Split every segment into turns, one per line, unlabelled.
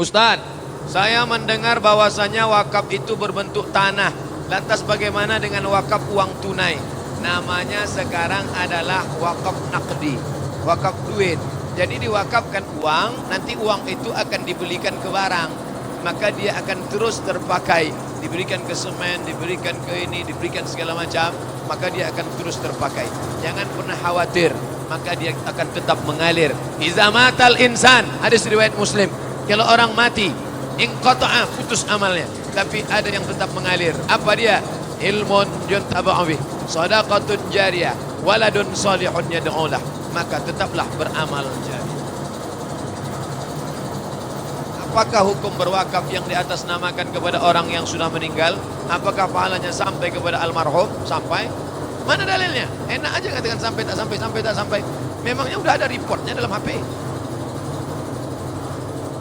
Ustadz, saya mendengar bahwasanya wakaf itu berbentuk tanah. Lantas bagaimana dengan wakaf uang tunai? Namanya sekarang adalah wakaf naqdi, wakaf duit. Jadi diwakafkan uang, nanti uang itu akan dibelikan ke barang, maka dia akan terus terpakai. Diberikan ke semen, diberikan ke ini, diberikan segala macam, maka dia akan terus terpakai. Jangan pernah khawatir, maka dia akan tetap mengalir. Iza matal insan, hadis riwayat Muslim. Kalau orang mati, inqata'a, putus amalnya, tapi ada yang tetap mengalir. Apa dia? Ilmun yuntaba'u bih, shadaqatun jariyah, waladun salihun yad'u lah. Maka tetaplah beramal jari. Apakah hukum berwakaf yang diatasnamakan kepada orang yang sudah meninggal? Apakah pahalanya sampai kepada almarhum? Sampai? Mana dalilnya? Enak aja katakan sampai tak sampai, sampai tak sampai. Memangnya udah ada reportnya dalam HP.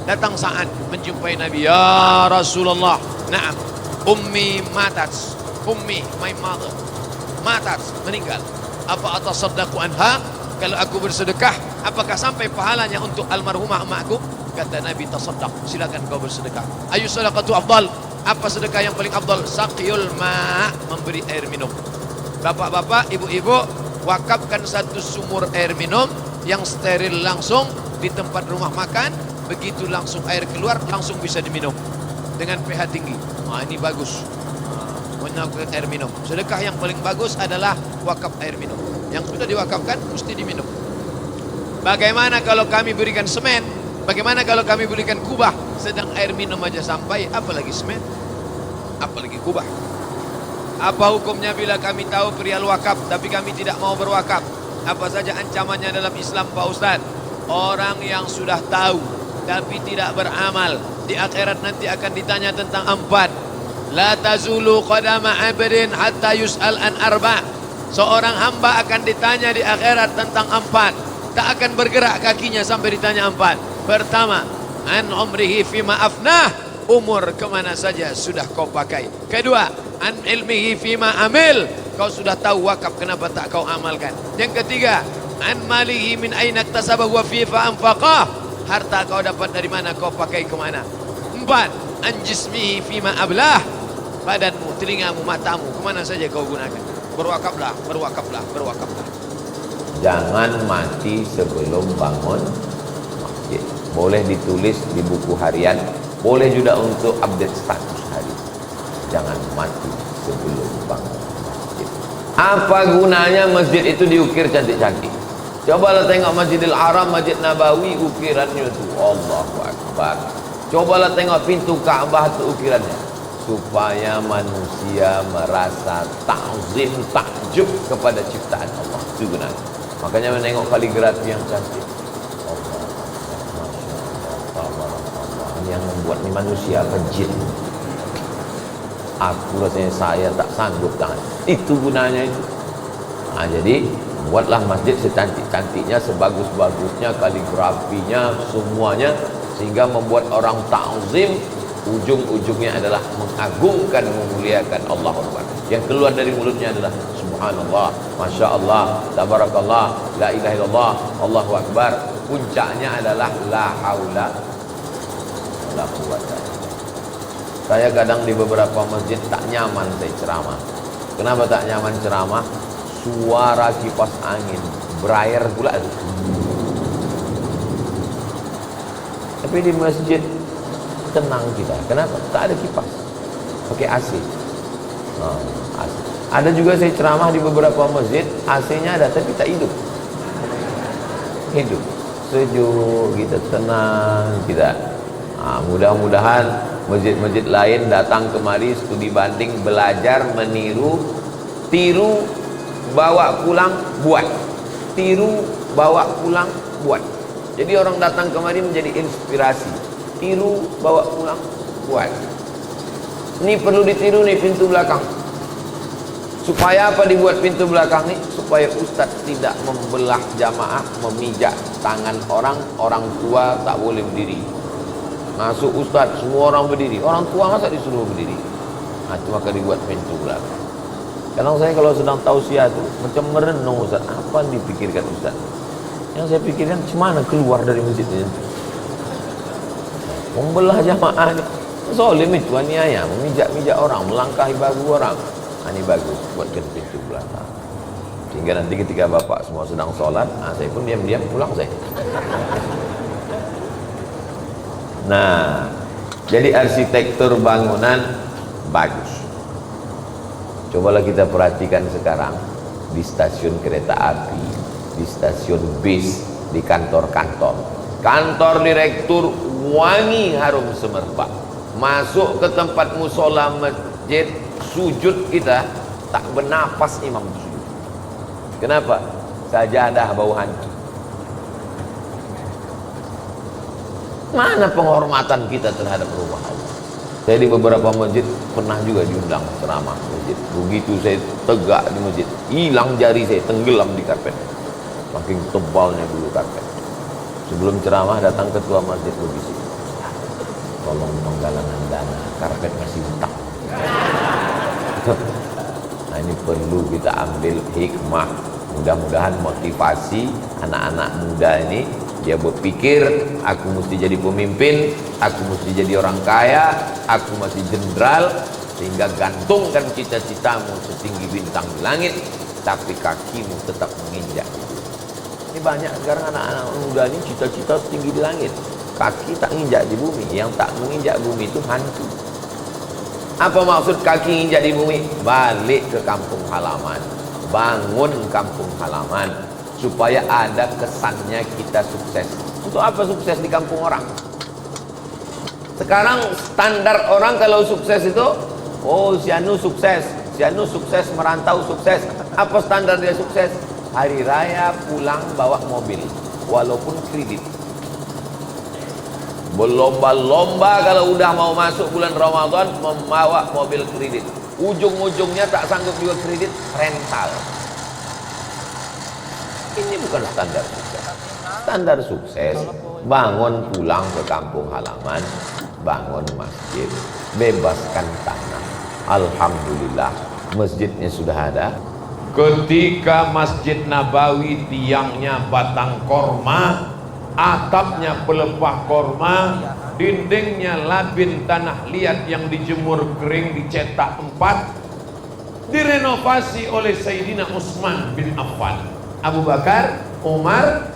Datang saat menjumpai Nabi, ya Rasulullah, na'am, ummi matat, ummi, my mother, matat, meninggal. Apa atasaddaqu anha? Kalau aku bersedekah, apakah sampai pahalanya untuk almarhumah emakku? Kata Nabi, tasaddaq, silakan kau bersedekah. Ayu sadaqatu afdal? Apa sedekah yang paling afdal? Saqiyul ma', memberi air minum. Bapak-bapak, ibu-ibu, wakafkan satu sumur air minum yang steril langsung di tempat rumah makan. Begitu langsung air keluar, langsung bisa diminum dengan pH tinggi. Nah, ini bagus. Menakutkan air minum. Sedekah yang paling bagus adalah wakaf air minum. Yang sudah diwakafkan mesti diminum. Bagaimana kalau kami berikan semen? Bagaimana kalau kami berikan kubah? Sedang air minum aja sampai, apalagi semen, apalagi kubah. Apa hukumnya bila kami tahu perihal wakaf tapi kami tidak mau berwakaf? Apa saja ancamannya dalam Islam, Pak Ustaz? Orang yang sudah tahu tapi tidak beramal, di akhirat nanti akan ditanya tentang 4. La tazulu qadama 'abdin hatta yus'al an 4. Seorang hamba akan ditanya di akhirat tentang 4. Tak akan bergerak kakinya sampai ditanya 4. Pertama, an umrihi fima afnah, umur kemana saja sudah kau pakai. Kedua, an ilmihi fima amil, kau sudah tahu wakaf, kenapa tak kau amalkan. Yang ketiga, an malihi min aina iktasabahu wa fifa anfaqah, harta kau dapat dari mana, kau pakai kemana. 4, an jismihi fima ablah, badanmu, telingamu, matamu, kemana saja kau gunakan. Berwakaflah, berwakaflah, berwakaflah.
Jangan mati sebelum bangun masjid. Boleh ditulis di buku harian, boleh juga untuk update status hari. Jangan mati sebelum bangun masjid. Apa gunanya masjid itu diukir cantik-cantik? Cobalah tengok Masjidil Haram, Masjid Nabawi, ukirannya itu Allahu Akbar. Cobalah tengok pintu Ka'bah itu ukirannya, supaya manusia merasa ta'zim, takjub kepada ciptaan Allah. Itu gunanya. Makanya menengok kaligrafi yang cantik. Allah, Allah, yang membuat ni manusia apa jin? Aku rasanya saya tak sanggup tangan. Itu gunanya itu. Nah, jadi buatlah masjid secantik-cantiknya, sebagus-bagusnya, kaligrafinya, semuanya, sehingga membuat orang ta'zim. Ujung-ujungnya adalah mengagungkan, memuliakan Allah Akbar. Yang keluar dari mulutnya adalah subhanallah, masya Allah, tabarakallah, la ilaha illallah, Allahu Akbar. Puncaknya adalah la haula la quwwata. Saya kadang di beberapa masjid tak nyaman saya ceramah. Kenapa tak nyaman ceramah? Suara kipas angin berair pula itu. Tapi di masjid tenang kita. Kenapa? Tak ada kipas, pakai AC. AC. Ada juga saya ceramah di beberapa masjid, AC-nya ada tapi tak hidup. Hidup, sejuk, kita tenang kita. Mudah-mudahan masjid-masjid lain datang kemari studi banding, belajar, meniru, tiru, bawa pulang, buat. Tiru, bawa pulang, buat. Jadi orang datang kemari menjadi inspirasi. Tiru, bawa pulang, buat. Ini perlu ditiru nih pintu belakang. Supaya apa dibuat pintu belakang nih? Supaya ustaz tidak membelah jamaah, memijak tangan orang. Orang tua tak boleh berdiri. Masuk ustaz, semua orang berdiri. Orang tua masa disuruh berdiri? Nah, itu maka dibuat pintu belakang. Kadang saya kalau sedang tausiah itu macam merenung, ustaz, apa yang dipikirkan ustaz? Yang saya pikirkan, cemana keluar dari masjid ini? membelah jamaah ini. Zalim itu aniaya, memijak-mijak orang, melangkahi bahu orang. Ini bagus, buatkan pintu belakang. Sehingga nanti ketika bapak semua sedang sholat, saya pun diam-diam pulang saya. Nah, jadi arsitektur bangunan bagus. Cobalah kita perhatikan sekarang di stasiun kereta api, di stasiun bis, di kantor-kantor. Kantor direktur wangi harum semerbak. Masuk ke tempat musola masjid, sujud kita tak bernapas imam sujud. Kenapa? Sajadah bau hantu. Mana penghormatan kita terhadap rumah Allah? Saya di beberapa masjid pernah juga diundang ceramah masjid. Begitu saya tegak di masjid, hilang jari saya, tenggelam di karpet. Makin tebalnya dulu karpet. Sebelum ceramah datang ketua masjid berbisik, tolong penggalangan dana, karpet masih hutang. Nah, ini perlu kita ambil hikmah. Mudah-mudahan motivasi anak-anak muda ini, dia berpikir aku mesti jadi pemimpin, aku mesti jadi orang kaya, aku masih jenderal, sehingga gantungkan cita-citamu setinggi bintang di langit, tapi kakimu tetap menginjak. Ini banyak sekarang anak-anak muda ini cita-cita tinggi di langit, kaki tak menginjak di bumi. Yang tak menginjak bumi itu hantu. Apa maksud kaki injak di bumi? Balik ke kampung halaman, bangun kampung halaman, supaya ada kesannya kita sukses. Untuk apa sukses di kampung orang? Sekarang standar orang kalau sukses itu, oh si Anu sukses merantau sukses. Apa standar dia sukses? Hari raya pulang bawa mobil, walaupun kredit. Berlomba-lomba kalau udah mau masuk bulan Ramadan membawa mobil kredit. Ujung-ujungnya tak sanggup juga kredit, rental. Ini bukan standar sukses. Standar sukses, bangun pulang ke kampung halaman, bangun masjid, bebaskan tanah. Alhamdulillah, masjidnya sudah ada. Ketika Masjid Nabawi tiangnya batang korma, atapnya pelepah korma, dindingnya labin tanah liat yang dijemur kering, dicetak 4, direnovasi oleh Sayyidina Utsman bin Affan. Abu Bakar, Umar,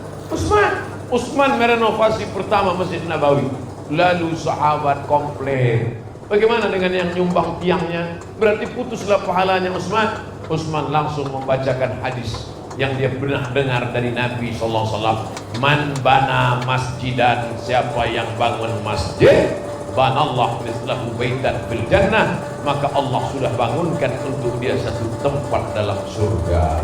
Utsman merenovasi pertama Masjid Nabawi. Lalu sahabat komplain, bagaimana dengan yang nyumbang tiangnya? Berarti putuslah pahalanya Utsman. Utsman langsung membacakan hadis yang dia pernah dengar dari Nabi SAW. Man bana masjidan, siapa yang bangun masjid, banallah mislahu baitan fil jannah, maka Allah sudah bangunkan untuk dia satu tempat dalam surga.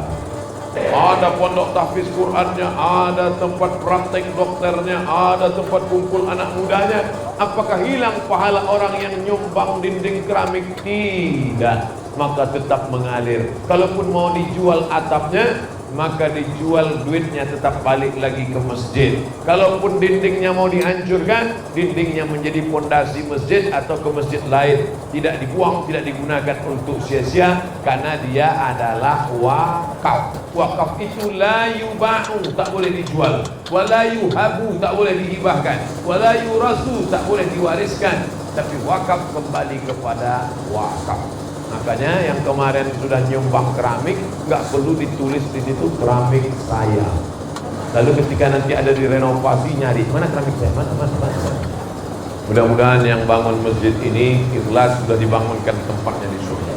Ada pondok tahfiz Qurannya, ada tempat praktek dokternya, ada tempat kumpul anak mudanya. Apakah hilang pahala orang yang nyumbang dinding keramik? Tidak, maka tetap mengalir. Kalaupun mau dijual atapnya, maka dijual, duitnya tetap balik lagi ke masjid. Kalaupun dindingnya mau dihancurkan, dindingnya menjadi pondasi masjid atau ke masjid lain, tidak dibuang, tidak digunakan untuk sia-sia, karena dia adalah wakaf. Wakaf itu la yuba'u, tak boleh dijual, wala yuhabu, tak boleh dihibahkan, wala yurasu, tak boleh diwariskan, tapi wakaf kembali kepada wakaf. Makanya yang kemarin sudah nyumbang keramik, nggak perlu ditulis di situ keramik saya. Lalu ketika nanti ada direnovasi, nyari mana keramik saya, mana. Mudah-mudahan yang bangun masjid ini ikhlas, sudah dibangunkan tempatnya di surga.